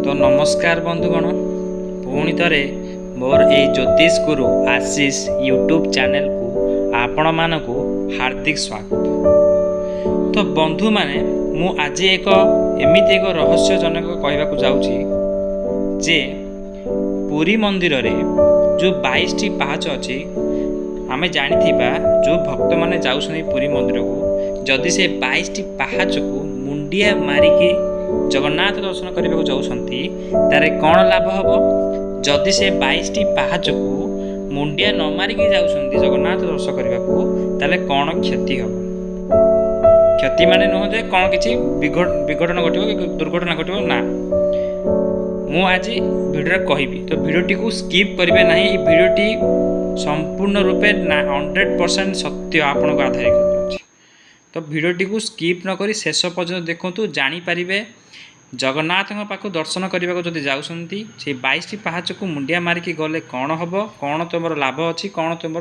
तो नमस्कार बंधुगण पुणी थे मोर ए ज्योतिष गुरु आशीष यूट्यूब चैनल को आपण मानक हार्दिक स्वागत। तो बंधु माने मु आज एमिति एक रहस्यजनक कहवाक जाऊँगी जे पुरी मंदिर रे जो 22 टी पाहाच अच्छी आमे जानिथिबा जो भक्त माने जाउछनी पुरी मंदिर को जदि से 22 टी पाहाच को मुंडिया मारिकी जगन्नाथ दर्शन करने जाऊँगी तारे कौन लाभ हम जदि से 22 टी पाहाच को मुंडिया न मारिकी जाऊँगी जगन्नाथ दर्शन करने ताले कौन क्षति हम क्षति माने नुह कौन किसी विघटन घटो कि दुर्घटना घटो ना मु आज भिडियो कहबी। तो भिडियोटी को स्किप करेंगे ना। ये भिडियोटी संपूर्ण रूपे 100% सत्य आपन को आधारित कर। तो भिडियोटी को स्किप न करी शेष पर्यंत देखु जानीपारे जगन्नाथ पाक दर्शन करने को जब जाऊँगी से 22 टी पाहाच को मुंडिया मारिकी गले कौन हम कौन तुम लाभ अच्छी कौन तुम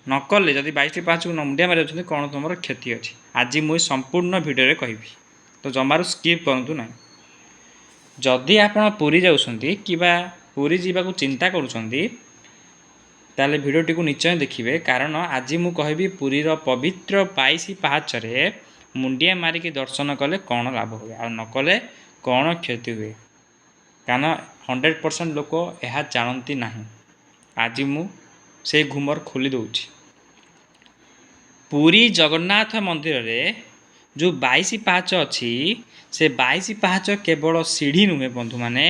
नकले जब 22 टी पाहाच को मुंडिया मारी कौन तुम क्षति अच्छी आज मुझे संपूर्ण भिडियो कहबी। तो जमार स्किप करूँ ना। जदि आपण पुरी जाउछंती किबा पुरी जीवाकू चिंता करूछंती ताले भिडियोटी को निश्चय देखिए कारण आज मु कहबी पुरीर पवित्र 22 पाहाच रे मुंडिया मारिकी दर्शन कले कौन लाभ हुए आ नकले कौन क्षति हुए कारण 100% लोक यह जानती नहीं। आज मु से घुमर खोली दूची। पुरी जगन्नाथ मंदिर रे जो 22 पाहाच अच्छी से 22 पाहाच केवल सीढ़ी नुहे बंधु माने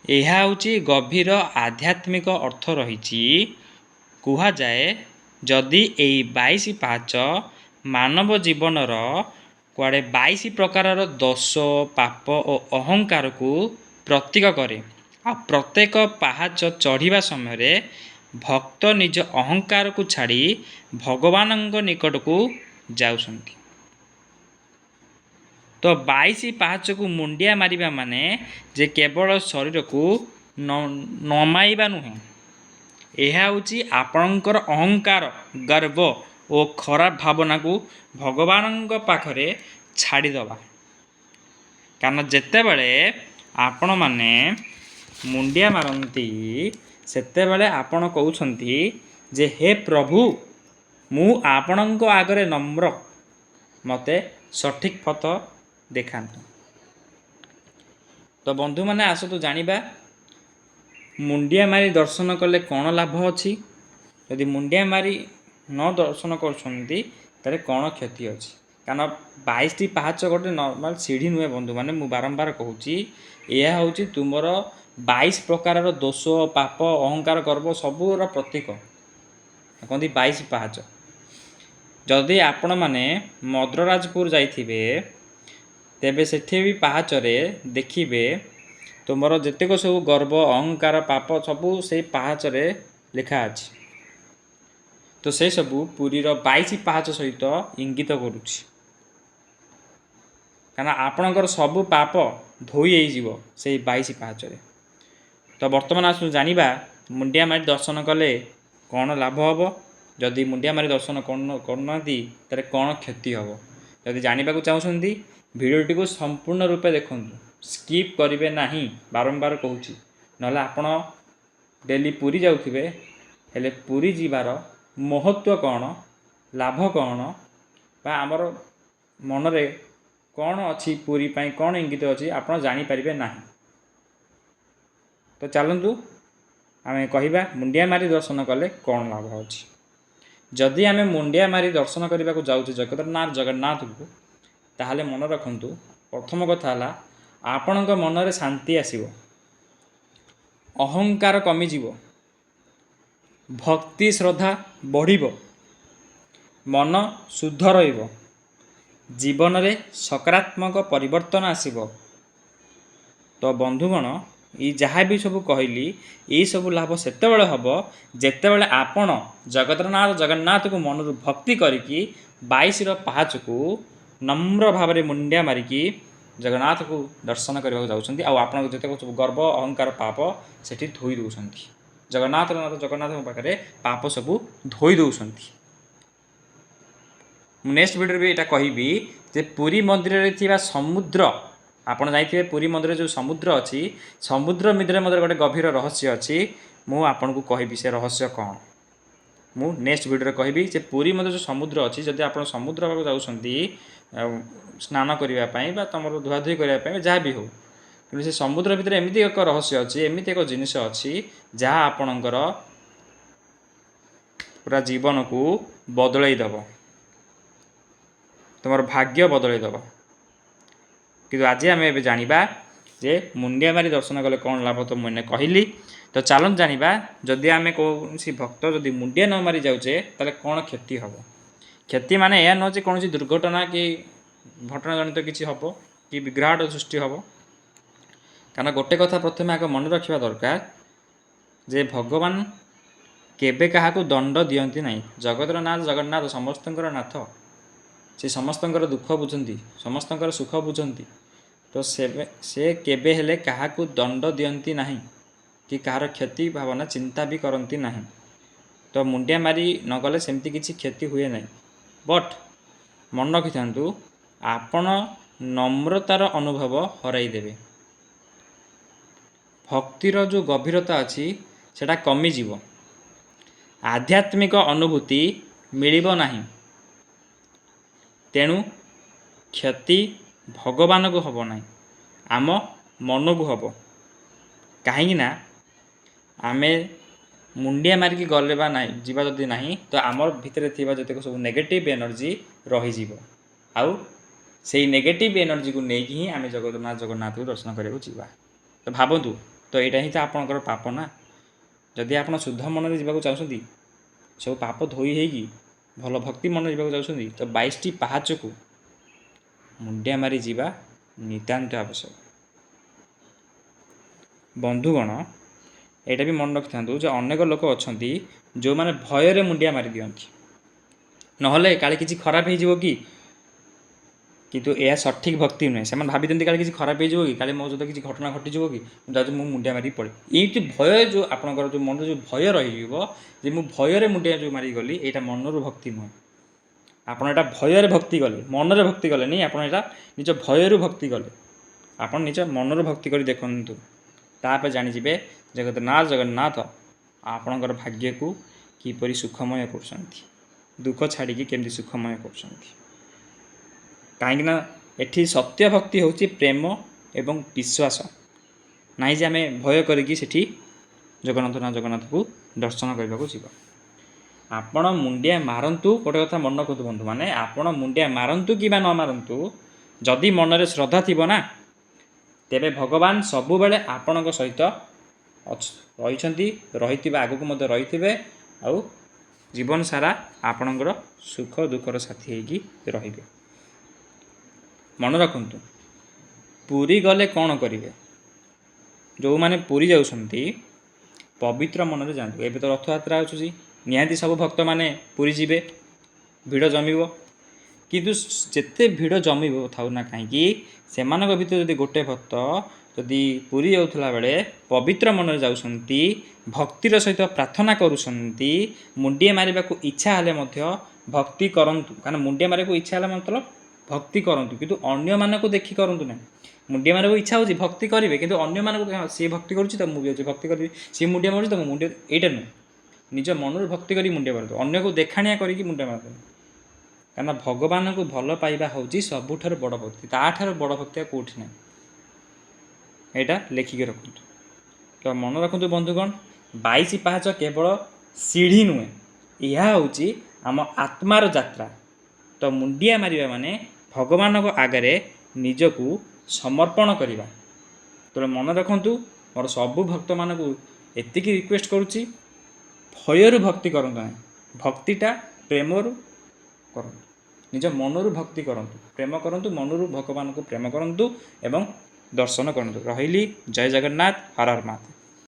यह हूँ गभीर आध्यात्मिक अर्थ रही कह जाए जदि यही 22 पाहाच मानव जीवनर कुआड़े 22 प्रकार दोष पाप और अहंकार को प्रतीक करे आ प्रत्येक पाहाच चढ़िबा समय भक्त निज अहंकार को छाड़ी भगवान निकट को जाउछंती। तो 22 पाहाच को मुंडिया मारिबा माने जे केवल शरीर को नमाइबा नुहे यह हूँ आपणकर अहंकार गर्व और खराब भावना को भगवान पाखरे छाड़ीदबा। कारण जेते बड़े आपण माने मुंडिया मारती सेते बड़े आपण कहउछंती जे हे प्रभु मु आपणक आगरे नम्र मते सठिक पथ देखांतु। तो बंधु माने आसतु जानिबा मुंडिया मारी दर्शन कले कौन लाभ अच्छी यदि मुंडिया मारी न दर्शन करछंती तारे कौन क्षति अच्छी कारण 22 टी पाहाच गोटे नॉर्मल सीढ़ी नुहे बंधु माने मु बारंबार कहूची यह हूँ तुमर 22 प्रकार दोष पाप अहंकार गर्व सबूर प्रतीक कहते 22 पाहाच। जदि आपण माने मद्रराजपुर जाइथिबे तेबे सेठी भी पाहाच रे देखिबे तुमर जेतेक सब गर्व अहंकार पाप सबू से पाहाच रे लिखा अछि। तो से सबू पुरीर 22 पाहाच सहित इंगित करुछि कारण आपणकर सबू पाप धोई हो से 22 पाहाच रे। तो वर्तमान आसु जानिबा मुंडिया मारी दर्शन कले कौन लाभ हम जदि मुंडिया मारी दर्शन करना तारे कौन क्षति हम जदि जानवा चाहूँगी भिडियोटी को संपूर्ण रूपे देखु स्किप करेंगे नहीं। बारंबार कहूँ ना आपण डेली पुरी जाउथिबे हेले पुरी जीवार महत्व कौन लाभ कौन बा आमर मनरे कौन अच्छी पुरी पाई कौन इंगित अच्छी आपण जानीपारे ना। तो चलतु आमे कहिबा मुंडिया मारी दर्शन कले कौन लाभ अच्छी। जदि आमे मुंडिया मारी दर्शन करने को जाऊँ जगन्नाथ को ताहले मन रखंतु प्रथम कथा है आपणक मनरे शांति आसीबो अहंकार कमिजिवो भक्ति श्रद्धा बढ़िबो मन शुद्ध रहिबो जीवन रे सकारात्मक परिवर्तन आसीबो। तो बंधुगण ये जहाँ भी सब कहली ये सब लाभ सेतेबेले हबो जेतेबेले आपण जगतरनाथ जगन्नाथ को मनरु भक्ति करिकी 22 पाहाच को नम्र भाव में मुंडिया मारिकी जगन्नाथ को दर्शन करने जाऊँगी आपन जिते सब गर्व अहंकार पाप सेठी धोई दौरान जगन्नाथ जगन्नाथ पाखे पाप सबू धोई दौरान। नेक्स्ट वीडियो भी यहाँ कहबी जे पुरी मंदिर रे थिबा समुद्र ଆପଣ ଯାଇଥିବେ ପୁରୀ ମନ୍ଦିରରେ ଯେଉଁ ସମୁଦ୍ର ଅଛି, ସମୁଦ୍ର ଭିତରେ ମଧ୍ୟ ଗୋଟେ ଗଭୀର ରହସ୍ୟ ଅଛି। ମୁଁ ଆପଣଙ୍କୁ କହିବି ସେ ରହସ୍ୟ କ'ଣ। ମୁଁ ନେକ୍ସଟ ଭିଡ଼ିଓରେ କହିବି ଯେ ପୁରୀ ମନ୍ଦିର ଯେଉଁ ସମୁଦ୍ର ଅଛି, ଯଦି ଆପଣ ସମୁଦ୍ର ପାଖକୁ ଯାଉଛନ୍ତି ସ୍ନାନ କରିବା ପାଇଁ ବା ତୁମର ଧୁଆଧୁଇ କରିବା ପାଇଁ ଯାହା ବି ହେଉ, କିନ୍ତୁ ସେ ସମୁଦ୍ର ଭିତରେ ଏମିତି ଏକ ରହସ୍ୟ ଅଛି, ଏମିତି ଏକ ଜିନିଷ ଅଛି ଯାହା ଆପଣଙ୍କର ପୁରା ଜୀବନକୁ ବଦଳାଇ ଦେବ, ତୁମର ଭାଗ୍ୟ ବଦଳାଇ ଦେବ। କିନ୍ତୁ ଆଜି ଆମେ ଏବେ ଜାଣିବା ଯେ ମୁଣ୍ଡିଆ ମାରି ଦର୍ଶନ କଲେ କ'ଣ ଲାଭ, ତ ମୁଁ ଏନେ କହିଲି। ତ ଚାଲନ୍ତୁ ଜାଣିବା, ଯଦି ଆମେ କୌଣସି ଭକ୍ତ ଯଦି ମୁଣ୍ଡିଆ ନ ମାରି ଯାଉଛେ ତାହେଲେ କ'ଣ କ୍ଷତି ହେବ। କ୍ଷତି ମାନେ ଏହା ନୁହେଁ ଯେ କୌଣସି ଦୁର୍ଘଟଣା କି ଘଟଣା ଜନିତ କିଛି ହେବ କି ବିଗ୍ରହାଟ ସୃଷ୍ଟି ହେବ। କାରଣ ଗୋଟେ କଥା ପ୍ରଥମେ ଆଗ ମନେ ରଖିବା ଦରକାର ଯେ ଭଗବାନ କେବେ କାହାକୁ ଦଣ୍ଡ ଦିଅନ୍ତି ନାହିଁ। ଜଗତର ନାଥ ଜଗନ୍ନାଥ ସମସ୍ତଙ୍କର ନାଥ, ସେ ସମସ୍ତଙ୍କର ଦୁଃଖ ବୁଝନ୍ତି, ସମସ୍ତଙ୍କର ସୁଖ ବୁଝନ୍ତି। ତ ସେ କେବେ ହେଲେ କାହାକୁ ଦଣ୍ଡ ଦିଅନ୍ତି ନାହିଁ କି କାହାର କ୍ଷତି ଭାବନା ଚିନ୍ତା ବି କରନ୍ତି ନାହିଁ। ତ ମୁଣ୍ଡିଆ ମାରି ନ ଗଲେ ସେମିତି କିଛି କ୍ଷତି ହୁଏ ନାହିଁ। ବଟ୍ ମନେ ରଖିଥାନ୍ତୁ, ଆପଣ ନମ୍ରତାର ଅନୁଭବ ହରାଇ ଦେବେ। ଭକ୍ତିର ଯେଉଁ ଗଭୀରତା ଅଛି ସେଇଟା କମିଯିବ, ଆଧ୍ୟାତ୍ମିକ ଅନୁଭୂତି ମିଳିବ ନାହିଁ। ତେଣୁ କ୍ଷତି ଭଗବାନଙ୍କୁ ହେବ ନାହିଁ, ଆମ ମନକୁ ହେବ। କାହିଁକି ନା ଆମେ ମୁଣ୍ଡିଆ ମାରିକି ଗଲେ ବା ନାହିଁ ଯିବା ଯଦି ନାହିଁ, ତ ଆମର ଭିତରେ ଥିବା ଯେତେକ ସବୁ ନେଗେଟିଭ୍ ଏନର୍ଜି ରହିଯିବ। ଆଉ ସେଇ ନେଗେଟିଭ୍ ଏନର୍ଜିକୁ ନେଇକି ହିଁ ଆମେ ଜଗନ୍ନାଥକୁ ଦର୍ଶନ କରିବାକୁ ଯିବା। ତ ଭାବନ୍ତୁ, ତ ଏଇଟା ହିଁ ତ ଆପଣଙ୍କର ପାପ ନା। ଯଦି ଆପଣ ଶୁଦ୍ଧ ମନରେ ଯିବାକୁ ଚାହୁଁଛନ୍ତି, ସବୁ ପାପ ଧୋଇ ହେଇକି ଭଲ ଭକ୍ତି ମନରେ ଯିବାକୁ ଚାହୁଁଛନ୍ତି, ତ 22ଟି ପାହାଚକୁ ମୁଣ୍ଡିଆ ମାରି ଯିବା ନିତାନ୍ତ ଆବଶ୍ୟକ। ବନ୍ଧୁଗଣ, ଏଇଟା ବି ମନେ ରଖିଥାନ୍ତୁ ଯେ ଅନେକ ଲୋକ ଅଛନ୍ତି ଯେଉଁମାନେ ଭୟରେ ମୁଣ୍ଡିଆ ମାରି ଦିଅନ୍ତି, ନହେଲେ କାଳେ କିଛି ଖରାପ ହେଇଯିବ କି। କିନ୍ତୁ ଏହା ସଠିକ୍ ଭକ୍ତି ନୁହେଁ। ସେମାନେ ଭାବି ଦିଅନ୍ତି କାଳେ କିଛି ଖରାପ ହେଇଯିବ କି, କାଳେ ମୋ ସହିତ କିଛି ଘଟଣା ଘଟିଯିବ କି, ମୁଁ ଯାଉଛି ମୁଁ ମୁଣ୍ଡିଆ ମାରିକି ପଳେଇ। ଏଇଠି ଭୟ ଯେଉଁ ଆପଣଙ୍କର ଯେଉଁ ମନରେ ଯେଉଁ ଭୟ ରହିଯିବ ଯେ ମୁଁ ଭୟରେ ମୁଣ୍ଡିଆ ଯେଉଁ ମାରିକି ଗଲି, ଏଇଟା ମନରୁ ଭକ୍ତି ନୁହେଁ। ଆପଣ ଏଇଟା ଭୟରେ ଭକ୍ତି କଲେ, ମନରେ ଭକ୍ତି କଲେନି, ଆପଣ ଏଇଟା ନିଜ ଭୟରୁ ଭକ୍ତି କଲେ। ଆପଣ ନିଜ ମନରୁ ଭକ୍ତି କରି ଦେଖନ୍ତୁ, ତାପରେ ଜାଣିଯିବେ ଜଗନ୍ନାଥ ଜଗନ୍ନାଥ ଆପଣଙ୍କର ଭାଗ୍ୟକୁ କିପରି ସୁଖମୟ କରୁଛନ୍ତି, ଦୁଃଖ ଛାଡ଼ିକି କେମିତି ସୁଖମୟ କରୁଛନ୍ତି। କାହିଁକିନା ଏଠି ସତ୍ୟ ଭକ୍ତି ହେଉଛି ପ୍ରେମ ଏବଂ ବିଶ୍ୱାସ, ନାହିଁ ଯେ ଆମେ ଭୟ କରିକି ସେଠି ଜଗନ୍ନାଥକୁ ଦର୍ଶନ କରିବାକୁ ଯିବା। ଆପଣ ମୁଣ୍ଡିଆ ମାରନ୍ତୁ, ଗୋଟେ କଥା ମନେ ରଖନ୍ତୁ ବନ୍ଧୁମାନେ, ଆପଣ ମୁଣ୍ଡିଆ ମାରନ୍ତୁ କିମ୍ବା ନ ମାରନ୍ତୁ, ଯଦି ମନରେ ଶ୍ରଦ୍ଧା ଥିବ ନା, ତେବେ ଭଗବାନ ସବୁବେଳେ ଆପଣଙ୍କ ସହିତ ରହିଛନ୍ତି, ରହିଥିବେ, ଆଗକୁ ମଧ୍ୟ ରହିଥିବେ, ଆଉ ଜୀବନ ସାରା ଆପଣଙ୍କର ସୁଖ ଦୁଃଖର ସାଥୀ ହେଇକି ରହିବେ। ମନେ ରଖନ୍ତୁ, ପୁରୀ ଗଲେ କ'ଣ କରିବେ? ଯେଉଁମାନେ ପୁରୀ ଯାଉଛନ୍ତି ପବିତ୍ର ମନରେ ଯାଆନ୍ତୁ। ଏବେ ତ ରଥଯାତ୍ରା ଆସୁଛି, ନିହାତି ସବୁ ଭକ୍ତମାନେ ପୁରୀ ଯିବେ, ଭିଡ଼ ଜମିବ। କିନ୍ତୁ ଯେତେ ଭିଡ଼ ଜମିବ ଥାଉ ନା କାହିଁକି, ସେମାନଙ୍କ ଭିତରେ ଯଦି ଗୋଟେ ଭକ୍ତ ଯଦି ପୁରୀ ଯାଉଥିଲା ବେଳେ ପବିତ୍ର ମନରେ ଯାଉଛନ୍ତି, ଭକ୍ତିର ସହିତ ପ୍ରାର୍ଥନା କରୁଛନ୍ତି, ମୁଣ୍ଡିଆ ମାରିବାକୁ ଇଚ୍ଛା ହେଲେ ମଧ୍ୟ ଭକ୍ତି କରନ୍ତୁ। କାରଣ ମୁଣ୍ଡିଆ ମାରିବାକୁ ଇଚ୍ଛା ହେଲେ ମତଲବ ଭକ୍ତି କରନ୍ତୁ, କିନ୍ତୁ ଅନ୍ୟମାନଙ୍କୁ ଦେଖି କରନ୍ତୁ ନାହିଁ। ମୁଣ୍ଡିଆ ମାରିବାକୁ ଇଚ୍ଛା ହେଉଛି ଭକ୍ତି କରିବେ, କିନ୍ତୁ ଅନ୍ୟମାନଙ୍କୁ ସିଏ ଭକ୍ତି କରୁଛି ତ ମୁଁ ବି ଅଛି ଭକ୍ତି କରିବି, ସିଏ ମୁଣ୍ଡିଆ ମାରୁଛି ତ ମୁଁ ମୁଣ୍ଡିଆ, ଏଇଟା ନୁହେଁ। ନିଜ ମନରୁ ଭକ୍ତି କରି ମୁଣ୍ଡିଆ ମାରନ୍ତୁ, ଅନ୍ୟକୁ ଦେଖାଣିଆ କରିକି ମୁଣ୍ଡିଆ ମାରନ୍ତୁ। କାରଣ ଭଗବାନଙ୍କୁ ଭଲ ପାଇବା ହେଉଛି ସବୁଠାରୁ ବଡ଼ ଭକ୍ତି, ତାଠାରୁ ବଡ଼ ଭକ୍ତି ଆଉ କେଉଁଠି ନାହିଁ। ଏଇଟା ଲେଖିକି ରଖନ୍ତୁ। ତ ମନେ ରଖନ୍ତୁ ବନ୍ଧୁଗଣ, 22 ପାହାଚ କେବଳ ସିଢ଼ି ନୁହେଁ, ଏହା ହେଉଛି ଆମ ଆତ୍ମାର ଯାତ୍ରା। ତ ମୁଣ୍ଡିଆ ମାରିବା ମାନେ ଭଗବାନଙ୍କ ଆଗରେ ନିଜକୁ ସମର୍ପଣ କରିବା। ତେଣୁ ମନେ ରଖନ୍ତୁ, ମୋର ସବୁ ଭକ୍ତମାନଙ୍କୁ ଏତିକି ରିକ୍ୱେଷ୍ଟ କରୁଛି, ଭୟରୁ ଭକ୍ତି କରନ୍ତୁ ନାହିଁ, ଭକ୍ତିଟା ପ୍ରେମରୁ କରନ୍ତୁ। ନିଜ ମନରୁ ଭକ୍ତି କରନ୍ତୁ, ପ୍ରେମ କରନ୍ତୁ, ମନରୁ ଭଗବାନଙ୍କୁ ପ୍ରେମ କରନ୍ତୁ ଏବଂ ଦର୍ଶନ କରନ୍ତୁ। ରହିଲି, ଜୟ ଜଗନ୍ନାଥ, ହର ହର ମହାଦେବ।